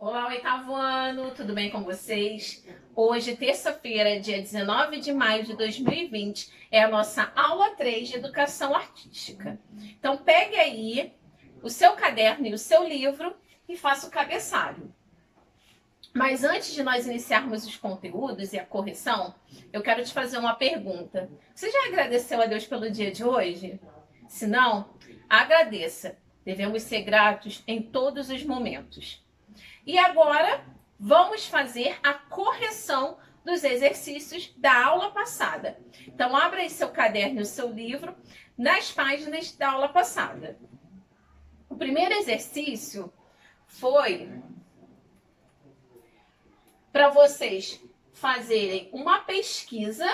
Olá, oitavo ano, tudo bem com vocês? Hoje, terça-feira, dia 19 de maio de 2020, é a nossa aula 3 de Educação Artística. Então, pegue aí o seu caderno e o seu livro e faça o cabeçalho. Mas antes de nós iniciarmos os conteúdos e a correção, eu quero te fazer uma pergunta. Você já agradeceu a Deus pelo dia de hoje? Se não, agradeça. Devemos ser gratos em todos os momentos. E agora, vamos fazer a correção dos exercícios da aula passada. Então, abra aí seu caderno e o seu livro nas páginas da aula passada. O primeiro exercício foi para vocês fazerem uma pesquisa.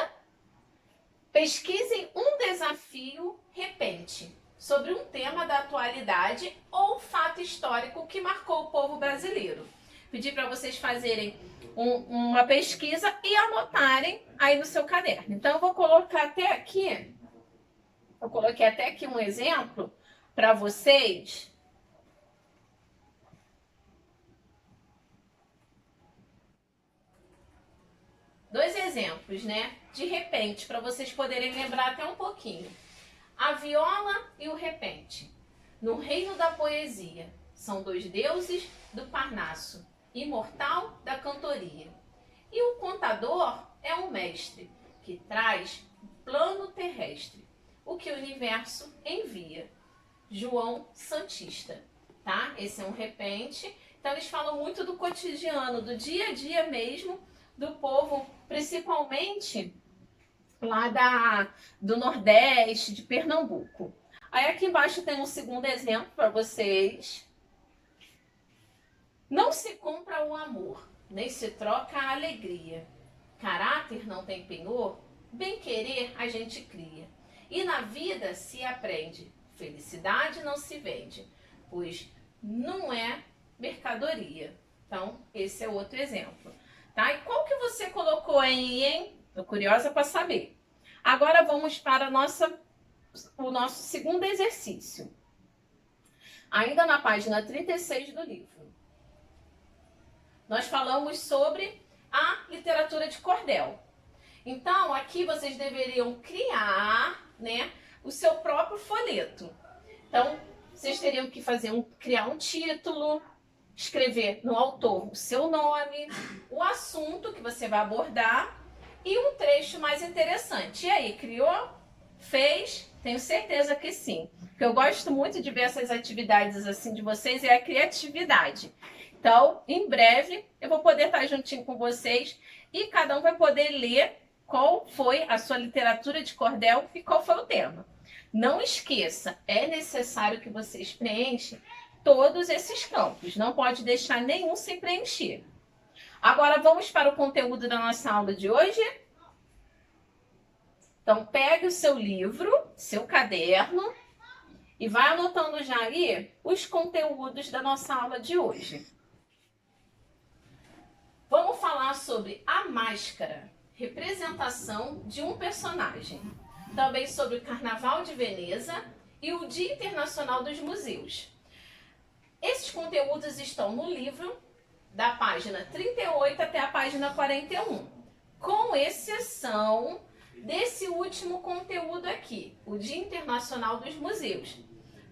Pesquisem um desafio repente sobre um tema da atualidade ou fato histórico que marcou o povo brasileiro. Pedi para vocês fazerem uma pesquisa e anotarem aí no seu caderno. Então, eu vou colocar até aqui, eu coloquei até aqui um exemplo para vocês. Dois exemplos, né? De repente, para vocês poderem lembrar até um pouquinho. A viola e o repente. No reino da poesia, são dois deuses do Parnasso, imortal da cantoria. E o contador é um mestre, que traz o plano terrestre, o que o universo envia. João Santista, tá? Esse é um repente. Então, eles falam muito do cotidiano, do dia a dia mesmo, do povo, principalmente lá do Nordeste, de Pernambuco. Aí aqui embaixo tem um segundo exemplo para vocês. Não se compra o amor, nem se troca a alegria. Caráter não tem penhor, bem querer a gente cria. E na vida se aprende, felicidade não se vende, pois não é mercadoria. Então, esse é outro exemplo. Tá? E qual que você colocou aí, hein? Tô curiosa para saber. Agora vamos para o nosso segundo exercício. Ainda na página 36 do livro. Nós falamos sobre a literatura de cordel. Então, aqui vocês deveriam criar, né, o seu próprio folheto. Então, vocês teriam que criar um título, escrever no autor o seu nome, o assunto que você vai abordar e um trecho mais interessante. E aí, criou? Fez? Tenho certeza que sim. O que eu gosto muito de ver essas atividades assim de vocês é a criatividade. Então, em breve, eu vou poder estar juntinho com vocês e cada um vai poder ler qual foi a sua literatura de cordel e qual foi o tema. Não esqueça, é necessário que vocês preenchem todos esses campos. Não pode deixar nenhum sem preencher. Agora vamos para o conteúdo da nossa aula de hoje. Então pegue o seu livro, seu caderno e vai anotando já aí os conteúdos da nossa aula de hoje. Vamos falar sobre a máscara, representação de um personagem. Também sobre o Carnaval de Veneza e o Dia Internacional dos Museus. Esses conteúdos estão no livro, da página 38 até a página 41, com exceção desse último conteúdo aqui, o Dia Internacional dos Museus,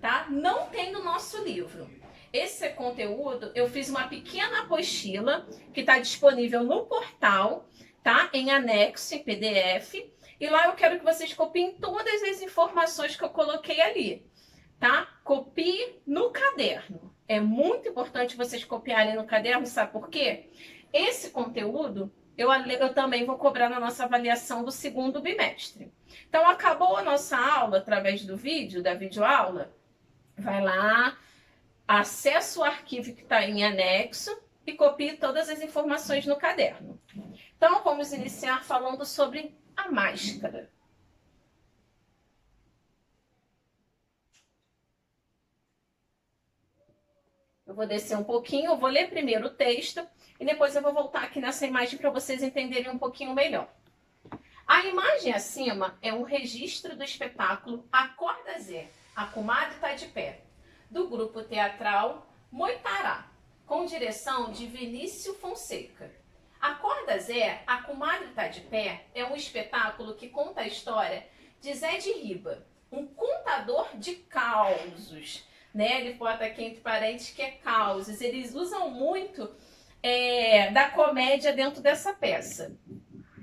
tá? Não tem no nosso livro. Esse conteúdo, eu fiz uma pequena apostila que está disponível no portal, tá? Em anexo, em PDF, e lá eu quero que vocês copiem todas as informações que eu coloquei ali, tá? Copie no caderno. É muito importante vocês copiarem no caderno, sabe por quê? Esse conteúdo eu também vou cobrar na nossa avaliação do segundo bimestre. Então, acabou a nossa aula através do vídeo, da videoaula, vai lá, acessa o arquivo que está em anexo e copie todas as informações no caderno. Então, vamos iniciar falando sobre a máscara. Eu vou descer um pouquinho, eu vou ler primeiro o texto e depois eu vou voltar aqui nessa imagem para vocês entenderem um pouquinho melhor. A imagem acima é um registro do espetáculo Acorda Zé, a comadre tá de pé, do grupo teatral Moitará, com direção de Vinícius Fonseca. Acorda Zé, a comadre tá de pé é um espetáculo que conta a história de Zé de Riba, um contador de causos, né? Ele bota aqui entre parênteses que é causos. Eles usam muito da comédia dentro dessa peça.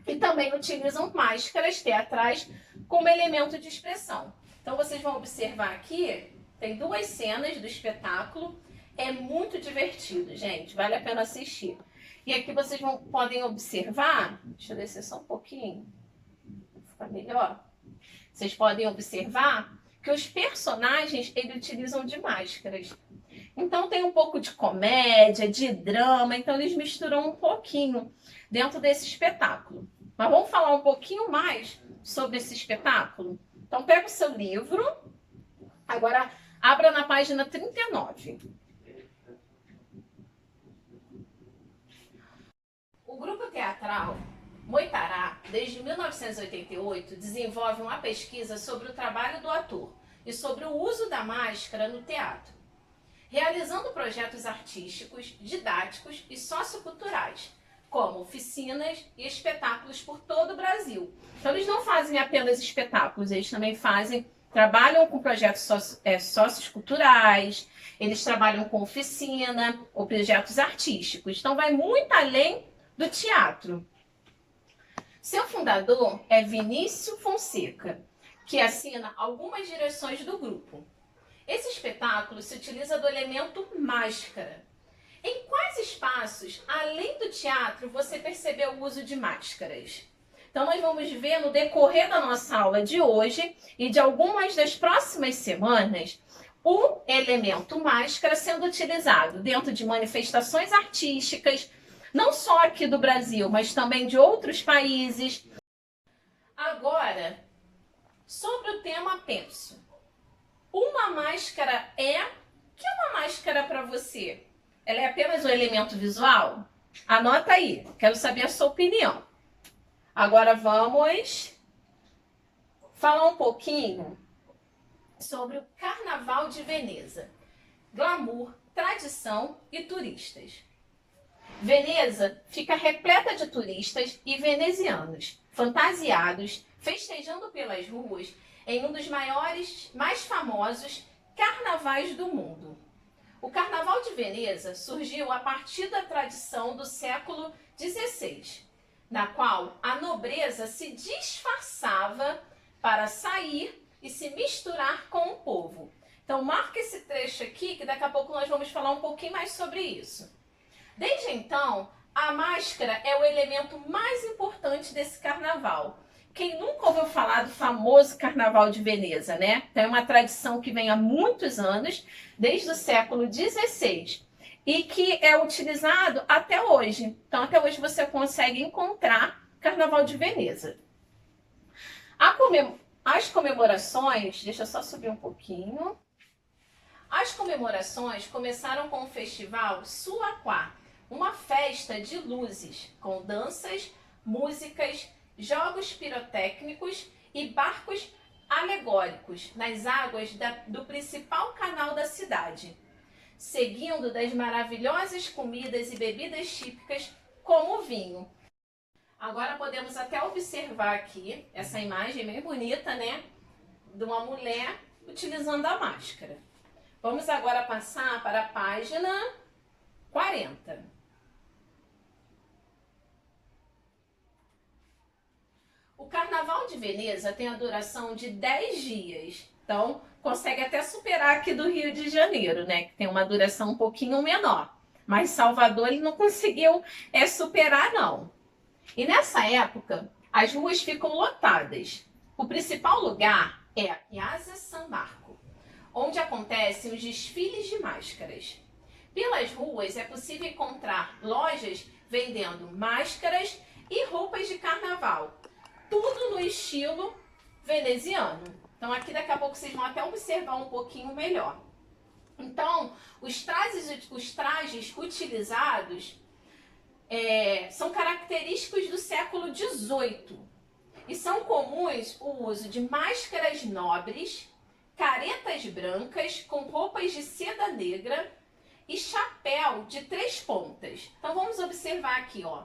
E também utilizam máscaras teatrais como elemento de expressão. Então vocês vão observar aqui, tem 2 cenas do espetáculo. É muito divertido, gente, vale a pena assistir. E aqui vocês podem observar, deixa eu descer só um pouquinho, para ficar melhor. Vocês podem observar que os personagens, eles utilizam de máscaras. Então tem um pouco de comédia, de drama, então eles misturam um pouquinho dentro desse espetáculo. Mas vamos falar um pouquinho mais sobre esse espetáculo? Então pega o seu livro, agora abra na página 39. O grupo teatral Moitará, desde 1988, desenvolve uma pesquisa sobre o trabalho do ator e sobre o uso da máscara no teatro, realizando projetos artísticos, didáticos e socioculturais, como oficinas e espetáculos por todo o Brasil. Então eles não fazem apenas espetáculos, eles também trabalham com projetos socioculturais, eles trabalham com oficina ou projetos artísticos. Então vai muito além do teatro. Seu fundador é Vinícius Fonseca, que assina algumas direções do grupo. Esse espetáculo se utiliza do elemento máscara. Em quais espaços, além do teatro, você percebeu o uso de máscaras? Então nós vamos ver no decorrer da nossa aula de hoje e de algumas das próximas semanas o elemento máscara sendo utilizado dentro de manifestações artísticas, não só aqui do Brasil, mas também de outros países. Agora, sobre o tema penso. Uma máscara é... O que é uma máscara para você? Ela é apenas um elemento visual? Anota aí, quero saber a sua opinião. Agora vamos falar um pouquinho sobre o Carnaval de Veneza. Glamour, tradição e turistas. Veneza fica repleta de turistas e venezianos, fantasiados, festejando pelas ruas em um dos mais famosos carnavais do mundo. O Carnaval de Veneza surgiu a partir da tradição do século XVI, na qual a nobreza se disfarçava para sair e se misturar com o povo. Então marca esse trecho aqui, que daqui a pouco nós vamos falar um pouquinho mais sobre isso. Desde então, a máscara é o elemento mais importante desse carnaval. Quem nunca ouviu falar do famoso Carnaval de Veneza, né? Então, é uma tradição que vem há muitos anos, desde o século XVI, e que é utilizado até hoje. Então, até hoje você consegue encontrar Carnaval de Veneza. As comemorações, deixa eu só subir um pouquinho. As comemorações começaram com o festival Suaquá, uma festa de luzes, com danças, músicas, jogos pirotécnicos e barcos alegóricos nas águas do principal canal da cidade, seguindo das maravilhosas comidas e bebidas típicas, como o vinho. Agora podemos até observar aqui essa imagem bem bonita, né? De uma mulher utilizando a máscara. Vamos agora passar para a página 40. O Carnaval de Veneza tem a duração de 10 dias. Então, consegue até superar aqui do Rio de Janeiro, né? Que tem uma duração um pouquinho menor. Mas Salvador ele não conseguiu superar, não. E nessa época, as ruas ficam lotadas. O principal lugar é a Piazza San Marco, onde acontecem os desfiles de máscaras. Pelas ruas é possível encontrar lojas vendendo máscaras e roupas de carnaval. Tudo no estilo veneziano. Então aqui daqui a pouco vocês vão até observar um pouquinho melhor. Então, os trajes utilizados são característicos do século XVIII e são comuns o uso de máscaras nobres, caretas brancas com roupas de seda negra e chapéu de 3 pontas. Então vamos observar aqui, ó.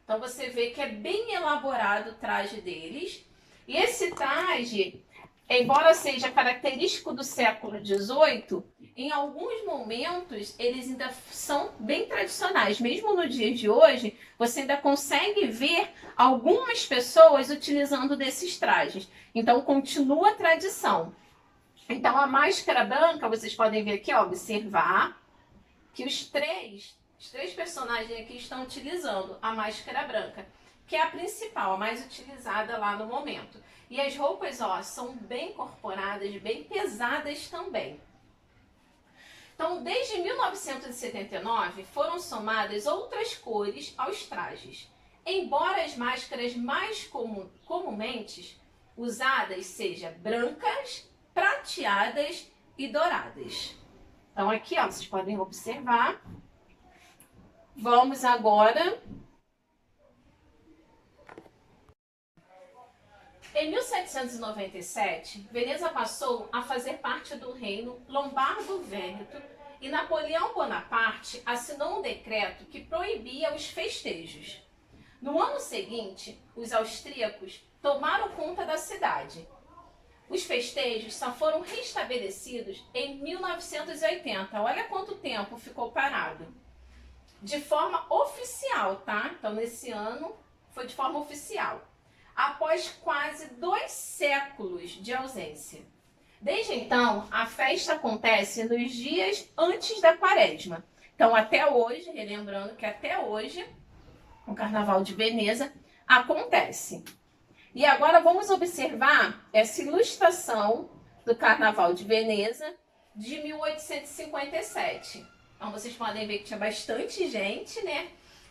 Então você vê que é bem elaborado o traje deles. E esse traje, embora seja característico do século XVIII, em alguns momentos eles ainda são bem tradicionais. Mesmo no dia de hoje, você ainda consegue ver algumas pessoas utilizando desses trajes. Então continua a tradição. Então a máscara branca, vocês podem ver aqui, ó, observar que os três personagens aqui estão utilizando a máscara branca, que é a principal, a mais utilizada lá no momento. E as roupas, ó, são bem corporadas, bem pesadas também. Então, desde 1979, foram somadas outras cores aos trajes. Embora as máscaras mais comumente usadas sejam brancas, prateadas e douradas. Então, aqui, ó, vocês podem observar. Vamos agora. Em 1797, Veneza passou a fazer parte do reino Lombardo-Vêneto e Napoleão Bonaparte assinou um decreto que proibia os festejos. No ano seguinte, os austríacos tomaram conta da cidade. Os festejos só foram restabelecidos em 1980. Olha quanto tempo ficou parado. De forma oficial, tá? Então, nesse ano, foi de forma oficial. Após quase 2 séculos de ausência. Desde então, a festa acontece nos dias antes da Quaresma. Então, até hoje, relembrando que até hoje, o Carnaval de Veneza acontece. E agora vamos observar essa ilustração do Carnaval de Veneza de 1857. Então, vocês podem ver que tinha bastante gente, né,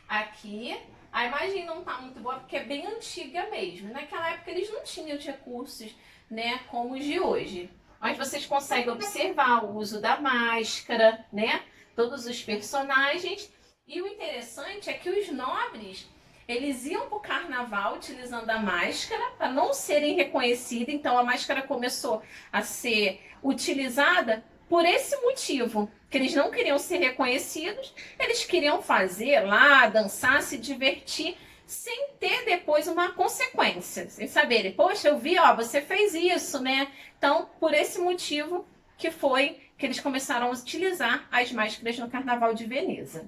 aqui. A imagem não está muito boa porque é bem antiga mesmo. Naquela época eles não tinham os recursos, né, como os de hoje. Mas vocês conseguem observar o uso da máscara, né, todos os personagens. E o interessante é que os nobres, eles iam para o carnaval utilizando a máscara para não serem reconhecidos. Então a máscara começou a ser utilizada por esse motivo, que eles não queriam ser reconhecidos, eles queriam fazer lá, dançar, se divertir, sem ter depois uma consequência, sem saberem, poxa, eu vi, ó, você fez isso, né? Então, por esse motivo que foi que eles começaram a utilizar as máscaras no Carnaval de Veneza.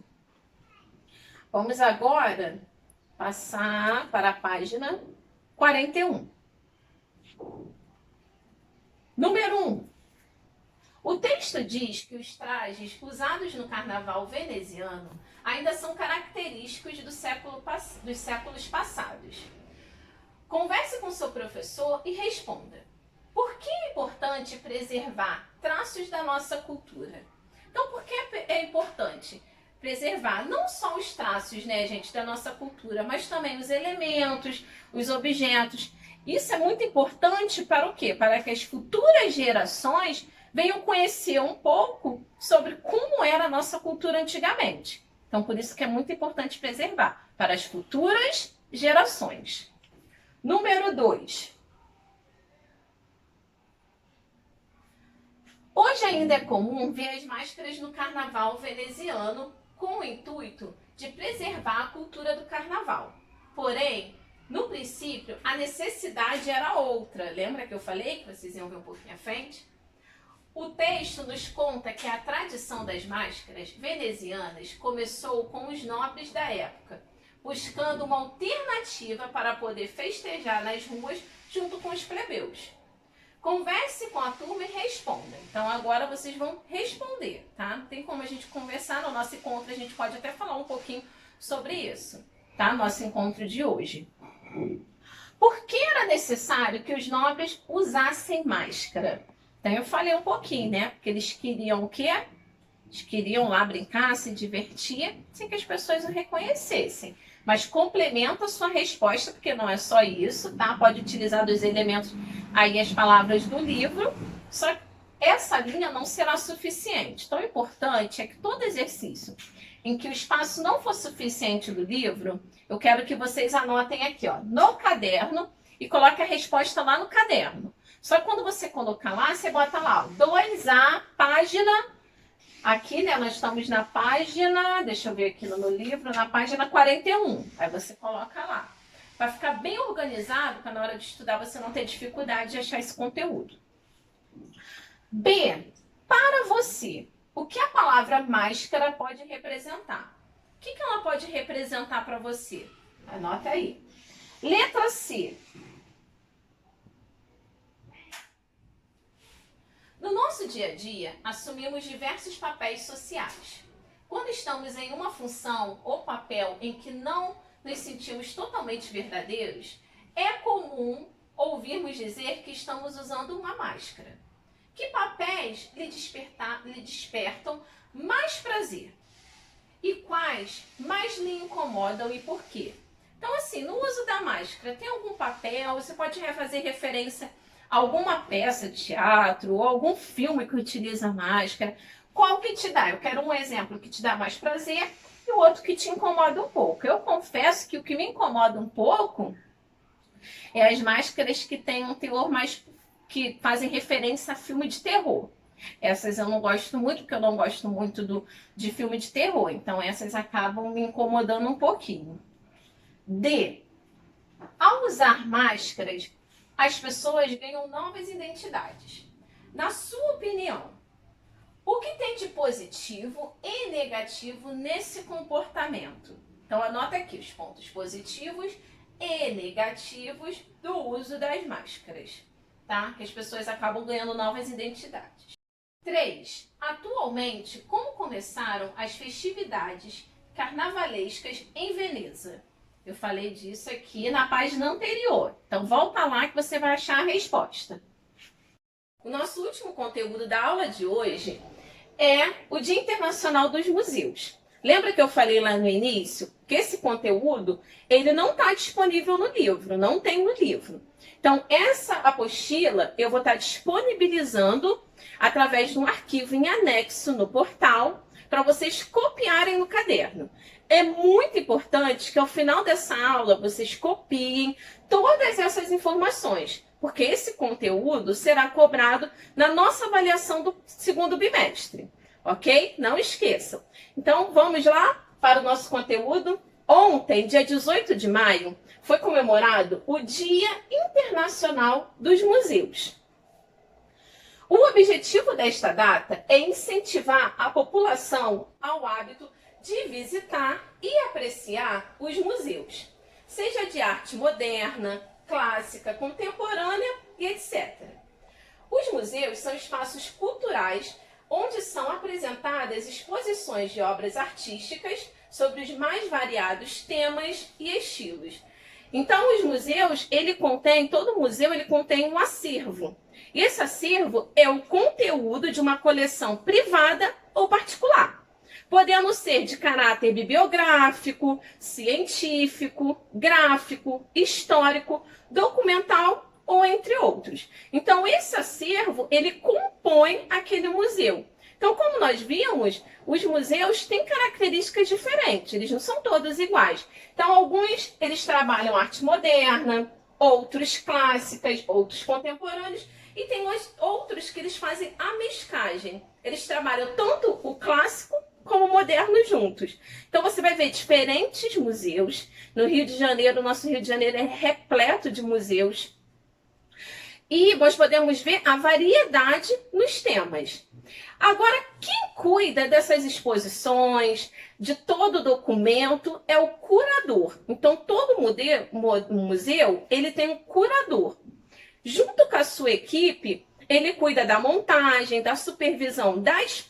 Vamos agora passar para a página 41. Número 1. O texto diz que os trajes usados no carnaval veneziano ainda são característicos dos séculos passados. Converse com seu professor e responda: por que é importante preservar traços da nossa cultura? Então, por que é importante preservar não só os traços, né, gente, da nossa cultura, mas também os elementos, os objetos? Isso é muito importante para o quê? Para que as futuras gerações venham conhecer um pouco sobre como era a nossa cultura antigamente. Então, por isso que é muito importante preservar para as futuras gerações. Número 2. Hoje ainda é comum ver as máscaras no carnaval veneziano com o intuito de preservar a cultura do carnaval. Porém, no princípio, a necessidade era outra. Lembra que eu falei que vocês iam ver um pouquinho à frente? O texto nos conta que a tradição das máscaras venezianas começou com os nobres da época, buscando uma alternativa para poder festejar nas ruas junto com os plebeus. Converse com a turma e responda. Então agora vocês vão responder, tá? Não tem como a gente conversar no nosso encontro, a gente pode até falar um pouquinho sobre isso, tá? Nosso encontro de hoje. Por que era necessário que os nobres usassem máscara? Então eu falei um pouquinho, né? Porque eles queriam o quê? Eles queriam lá brincar, se divertir, sem que as pessoas o reconhecessem. Mas complementa a sua resposta, porque não é só isso, tá? Pode utilizar dos elementos aí as palavras do livro, só que essa linha não será suficiente. Então o importante é que todo exercício em que o espaço não for suficiente do livro, eu quero que vocês anotem aqui, ó, no caderno e coloquem a resposta lá no caderno. Só que quando você colocar lá, você bota lá, ó, 2A, página Aqui, né, nós estamos na página, deixa eu ver aqui no meu livro, na página 41. Aí você coloca lá. Para ficar bem organizado, para na hora de estudar você não ter dificuldade de achar esse conteúdo. B. Para você, o que a palavra máscara pode representar? O que ela pode representar para você? Anota aí. Letra C. No nosso dia a dia, assumimos diversos papéis sociais. Quando estamos em uma função ou papel em que não nos sentimos totalmente verdadeiros, é comum ouvirmos dizer que estamos usando uma máscara. Que papéis lhe despertam mais prazer? E quais mais lhe incomodam e por quê? Então, assim, no uso da máscara, tem algum papel? Você pode fazer referência a alguma peça de teatro ou algum filme que utiliza máscara? Qual que te dá? Eu quero um exemplo que te dá mais prazer e o outro que te incomoda um pouco. Eu confesso que o que me incomoda um pouco é as máscaras que têm um teor mais... que fazem referência a filme de terror. Essas eu não gosto muito, porque eu não gosto muito de filme de terror. Então essas acabam me incomodando um pouquinho. D. Ao usar máscaras, as pessoas ganham novas identidades. Na sua opinião, o que tem de positivo e negativo nesse comportamento? Então anota aqui os pontos positivos e negativos do uso das máscaras, tá? Que as pessoas acabam ganhando novas identidades. 3. Atualmente, como começaram as festividades carnavalescas em Veneza? Eu falei disso aqui na página anterior. Então, volta lá que você vai achar a resposta. O nosso último conteúdo da aula de hoje é o Dia Internacional dos Museus. Lembra que eu falei lá no início que esse conteúdo ele não está disponível no livro, não tem no livro. Então, essa apostila eu vou estar disponibilizando através de um arquivo em anexo no portal para vocês copiarem no caderno. É muito importante que ao final dessa aula vocês copiem todas essas informações, porque esse conteúdo será cobrado na nossa avaliação do segundo bimestre, ok? Não esqueçam. Então vamos lá para o nosso conteúdo. Ontem, dia 18 de maio, foi comemorado o Dia Internacional dos Museus. O objetivo desta data é incentivar a população ao hábito de visitar e apreciar os museus, seja de arte moderna, clássica, contemporânea e etc. Os museus são espaços culturais onde são apresentadas exposições de obras artísticas sobre os mais variados temas e estilos. Então, os museus, todo museu contém um acervo. E esse acervo é o conteúdo de uma coleção privada ou particular, podendo ser de caráter bibliográfico, científico, gráfico, histórico, documental ou entre outros. Então, esse acervo, ele compõe aquele museu. Então, como nós vimos, os museus têm características diferentes, eles não são todos iguais. Então, alguns, eles trabalham arte moderna, outros clássicas, outros contemporâneos, e tem outros que eles fazem a mesclagem. Eles trabalham tanto o clássico como o moderno juntos. Então você vai ver diferentes museus. No Rio de Janeiro, o nosso Rio de Janeiro é repleto de museus. E nós podemos ver a variedade nos temas. Agora, quem cuida dessas exposições, de todo o documento, é o curador. Então, todo museu ele tem um curador. Junto com a sua equipe, ele cuida da montagem, da supervisão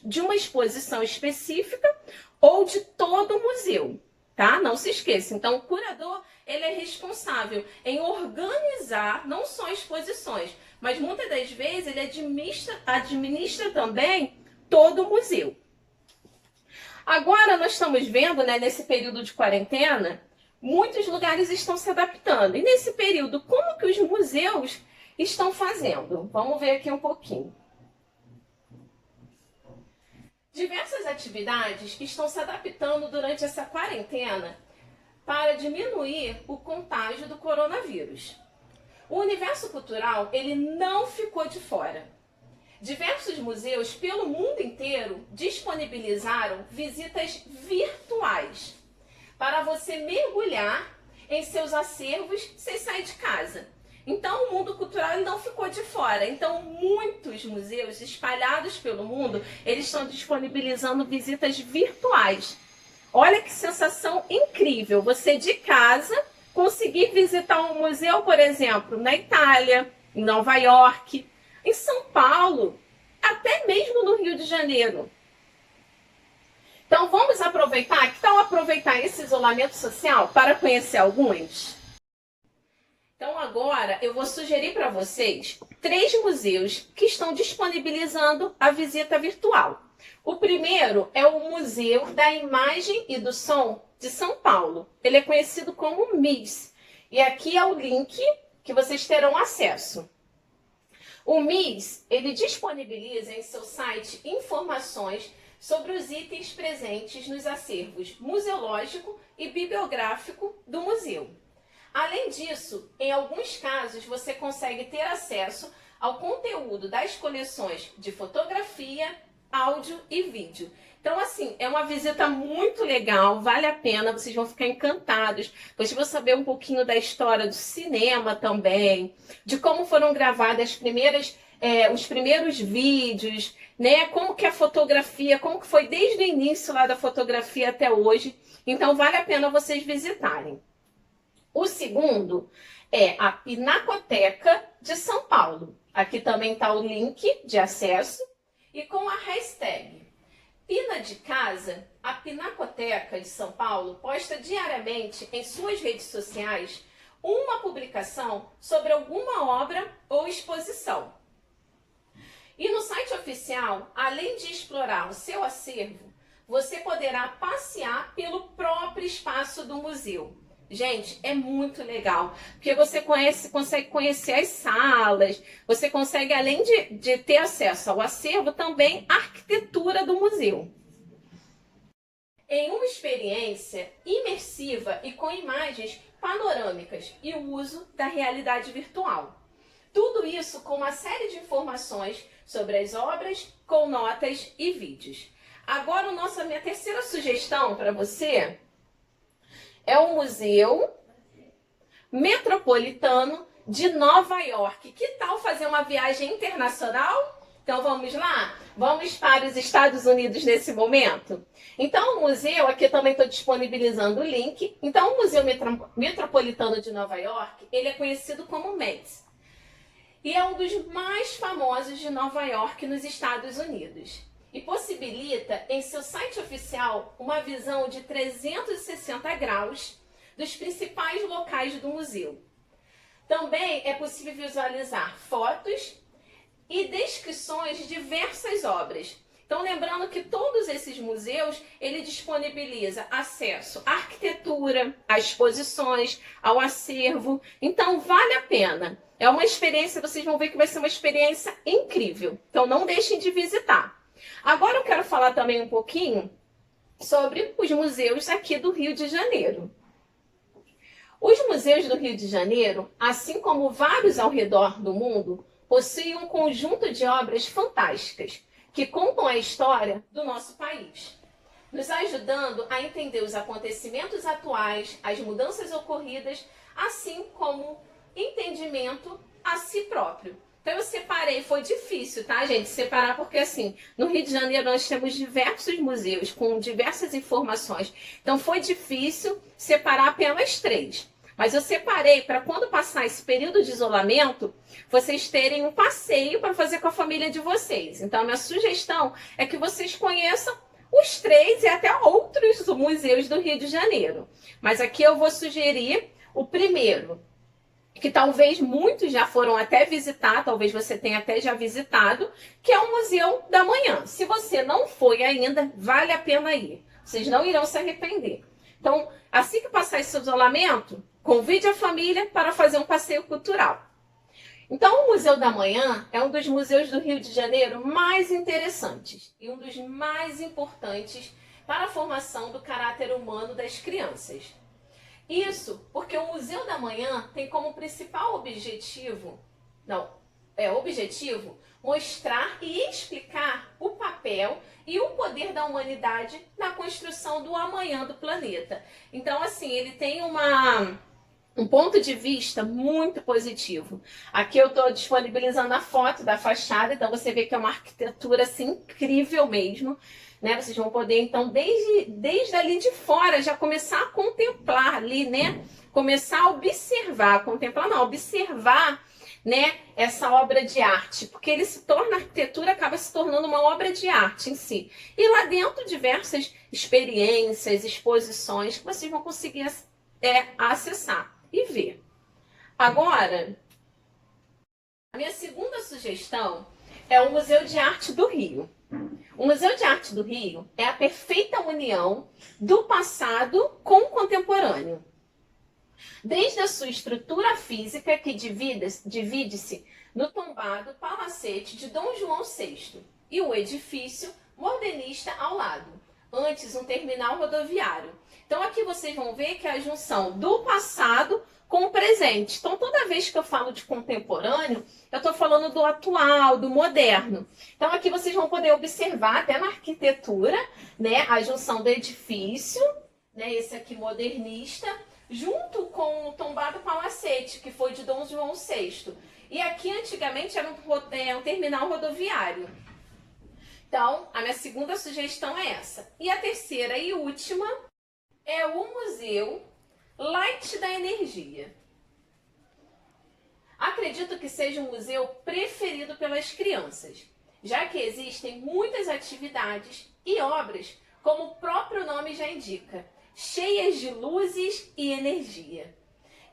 de uma exposição específica ou de todo o museu, tá? Não se esqueça. Então, o curador, ele é responsável em organizar não só exposições, mas muitas das vezes ele administra também todo o museu. Agora, nós estamos vendo, né, nesse período de quarentena, muitos lugares estão se adaptando. E nesse período, como que os museus estão fazendo? Vamos ver aqui um pouquinho. Diversas atividades estão se adaptando durante essa quarentena para diminuir o contágio do coronavírus. O universo cultural, ele não ficou de fora. Diversos museus pelo mundo inteiro disponibilizaram visitas virtuais para você mergulhar em seus acervos sem sair de casa. Então o mundo cultural não ficou de fora. Então muitos museus espalhados pelo mundo, eles estão disponibilizando visitas virtuais. Olha que sensação incrível, você de casa conseguir visitar um museu, por exemplo, na Itália, em Nova York, em São Paulo, até mesmo no Rio de Janeiro. Então vamos aproveitar, que tal aproveitar esse isolamento social para conhecer alguns? Então agora eu vou sugerir para vocês 3 museus que estão disponibilizando a visita virtual. O primeiro é o Museu da Imagem e do Som de São Paulo. Ele é conhecido como MIS. E aqui é o link que vocês terão acesso. O MIS, ele disponibiliza em seu site informações sobre os itens presentes nos acervos museológico e bibliográfico do museu. Além disso, em alguns casos, você consegue ter acesso ao conteúdo das coleções de fotografia, áudio e vídeo. Então, assim, é uma visita muito legal, vale a pena, vocês vão ficar encantados. Vocês vão saber um pouquinho da história do cinema também, de como foram gravadas os primeiros vídeos, né? Como que a fotografia, como que foi desde o início lá da fotografia até hoje. Então, vale a pena vocês visitarem. O segundo é a Pinacoteca de São Paulo. Aqui também está o link de acesso e com a hashtag Pina de Casa, a Pinacoteca de São Paulo posta diariamente em suas redes sociais uma publicação sobre alguma obra ou exposição. E no site oficial, além de explorar o seu acervo, você poderá passear pelo próprio espaço do museu. Gente, é muito legal, porque você consegue conhecer as salas, você consegue, além de ter acesso ao acervo, também a arquitetura do museu. Em uma experiência imersiva e com imagens panorâmicas e o uso da realidade virtual. Tudo isso com uma série de informações sobre as obras, com notas e vídeos. Agora, minha terceira sugestão para você é o Museu Metropolitano de Nova York. Que tal fazer uma viagem internacional? Então vamos lá? Vamos para os Estados Unidos nesse momento? Então o museu, aqui eu também estou disponibilizando o link. Então o Museu Metropolitano de Nova York, ele é conhecido como METS. E é um dos mais famosos de Nova York nos Estados Unidos. E possibilita em seu site oficial uma visão de 360 graus dos principais locais do museu. Também é possível visualizar fotos e descrições de diversas obras. Então, lembrando que todos esses museus, ele disponibiliza acesso à arquitetura, a exposições, ao acervo. Então, vale a pena. É uma experiência, vocês vão ver que vai ser uma experiência incrível. Então, não deixem de visitar. Agora eu quero falar também um pouquinho sobre os museus aqui do Rio de Janeiro. Os museus do Rio de Janeiro, assim como vários ao redor do mundo, possuem um conjunto de obras fantásticas que contam a história do nosso país, nos ajudando a entender os acontecimentos atuais, as mudanças ocorridas, assim como entendimento a si próprio. Então eu separei, foi difícil, tá, gente, separar, porque assim, no Rio de Janeiro nós temos diversos museus com diversas informações. Então foi difícil separar apenas 3. Mas eu separei para quando passar esse período de isolamento, vocês terem um passeio para fazer com a família de vocês. Então a minha sugestão é que vocês conheçam os 3 e até outros museus do Rio de Janeiro. Mas aqui eu vou sugerir o primeiro, que talvez muitos já foram até visitar, talvez você tenha até já visitado, que é o Museu da Manhã. Se você não foi ainda, vale a pena ir. Vocês não irão se arrepender. Então, assim que passar esse isolamento, convide a família para fazer um passeio cultural. Então, o Museu da Manhã é um dos museus do Rio de Janeiro mais interessantes e um dos mais importantes para a formação do caráter humano das crianças. Isso porque o Museu da Manhã tem como principal objetivo, objetivo mostrar e explicar o papel e o poder da humanidade na construção do amanhã do planeta. Então, assim, ele tem um ponto de vista muito positivo. Aqui eu estou disponibilizando a foto da fachada, então você vê que é uma arquitetura assim, incrível mesmo. Né? Vocês vão poder, então, desde ali de fora, já começar a contemplar ali, né? Começar a observar, contemplar não, observar, né, essa obra de arte, porque ele se torna, a arquitetura acaba se tornando uma obra de arte em si. E lá dentro, diversas experiências, exposições que vocês vão conseguir acessar e ver. Agora, a minha segunda sugestão é o Museu de Arte do Rio. O Museu de Arte do Rio é a perfeita união do passado com o contemporâneo. Desde a sua estrutura física, que divide-se no tombado palacete de Dom João VI, e o edifício modernista ao lado, antes um terminal rodoviário. Então aqui vocês vão ver que é a junção do passado com o presente. Então toda vez que eu falo de contemporâneo, eu estou falando do atual, do moderno. Então aqui vocês vão poder observar até na arquitetura, né, a junção do edifício, né, esse aqui modernista, junto com o tombado palacete, que foi de Dom João VI. E aqui antigamente era um terminal rodoviário. Então, a minha segunda sugestão é essa. E a terceira e última é o Museu Light da Energia. Acredito que seja um museu preferido pelas crianças, já que existem muitas atividades e obras, como o próprio nome já indica, cheias de luzes e energia,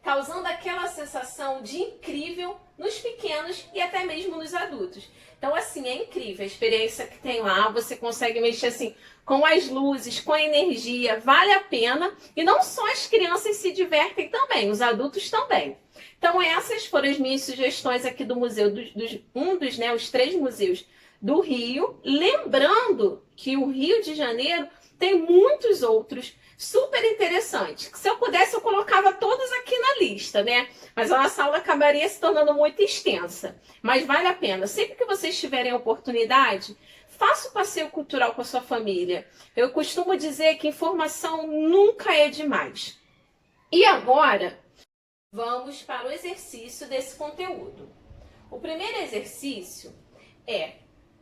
causando aquela sensação de incrível nos pequenos e até mesmo nos adultos. Então, assim, é incrível a experiência que tem lá, você consegue mexer assim com as luzes, com a energia, vale a pena. E não só as crianças se divertem também, os adultos também. Então, essas foram as minhas sugestões aqui do museu, os 3 museus do Rio. Lembrando que o Rio de Janeiro tem muitos outros super interessantes. Se eu pudesse, eu colocava todos aqui na lista, né? Mas a nossa aula acabaria se tornando muito extensa. Mas vale a pena. Sempre que vocês tiverem a oportunidade, faça o passeio cultural com a sua família. Eu costumo dizer que informação nunca é demais. E agora, vamos para o exercício desse conteúdo. O primeiro exercício é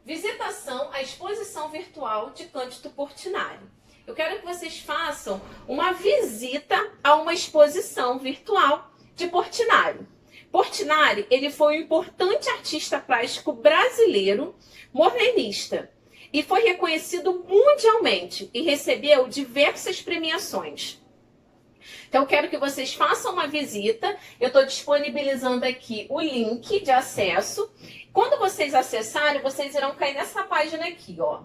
visitação à exposição virtual de Cândido Portinari. Eu quero que vocês façam uma visita a uma exposição virtual de Portinari. Portinari, ele foi um importante artista plástico brasileiro modernista e foi reconhecido mundialmente e recebeu diversas premiações. Então, eu quero que vocês façam uma visita. Eu estou disponibilizando aqui o link de acesso. Quando vocês acessarem, vocês irão cair nessa página aqui, ó.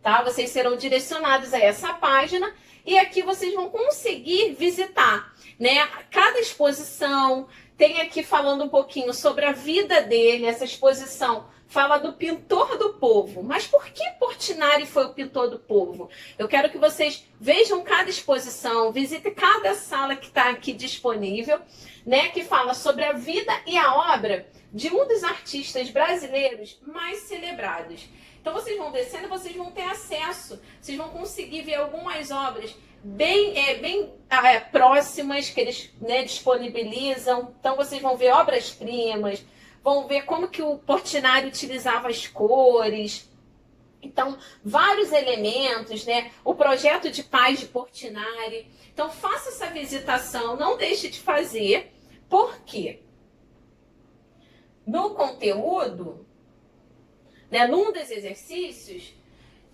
Tá? Vocês serão direcionados a essa página e aqui vocês vão conseguir visitar, né? Cada exposição tem aqui falando um pouquinho sobre a vida dele. Essa exposição fala do pintor do povo. Mas por que Portinari foi o pintor do povo? Eu quero que vocês vejam cada exposição, visitem cada sala que está aqui disponível, né? Que fala sobre a vida e a obra de um dos artistas brasileiros mais celebrados. Então vocês vão descendo, vocês vão ter acesso, vocês vão conseguir ver algumas obras bem próximas que eles, né, disponibilizam. Então vocês vão ver obras-primas, vão ver como que o Portinari utilizava as cores. Então, vários elementos, né? O projeto de paz de Portinari. Então, faça essa visitação, não deixe de fazer, porque no conteúdo, né, num dos exercícios,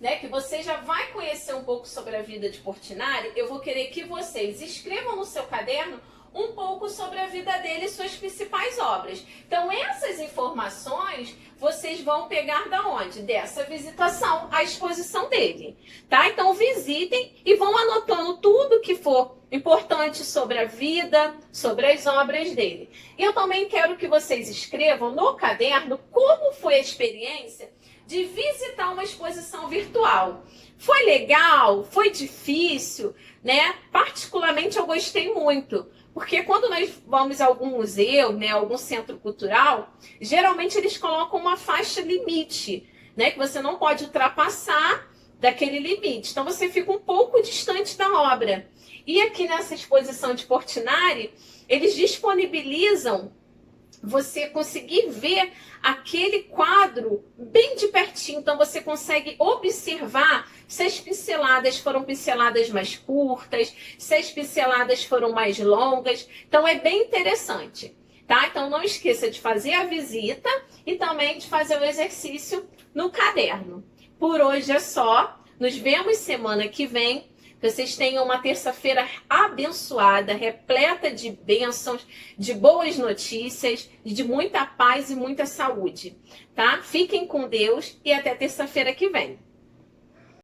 né, que você já vai conhecer um pouco sobre a vida de Portinari, eu vou querer que vocês escrevam no seu caderno um pouco sobre a vida dele e suas principais obras. Então, essas informações vocês vão pegar da onde? Dessa visitação à exposição dele, tá? Então, visitem e vão anotando tudo que for importante sobre a vida, sobre as obras dele. E eu também quero que vocês escrevam no caderno como foi a experiência de visitar uma exposição virtual. Foi legal? Foi difícil? Né? Particularmente eu gostei muito. Porque quando nós vamos a algum museu, né, algum centro cultural, geralmente eles colocam uma faixa limite, né, que você não pode ultrapassar daquele limite. Então você fica um pouco distante da obra. E aqui nessa exposição de Portinari, eles disponibilizam você conseguir ver aquele quadro bem de pertinho. Então você consegue observar se as pinceladas foram pinceladas mais curtas, se as pinceladas foram mais longas. Então é bem interessante, tá? Então não esqueça de fazer a visita e também de fazer o exercício no caderno. Por hoje é só. Nos vemos semana que vem. Vocês tenham uma terça-feira abençoada, repleta de bênçãos, de boas notícias, de muita paz e muita saúde, tá? Fiquem com Deus e até terça-feira que vem.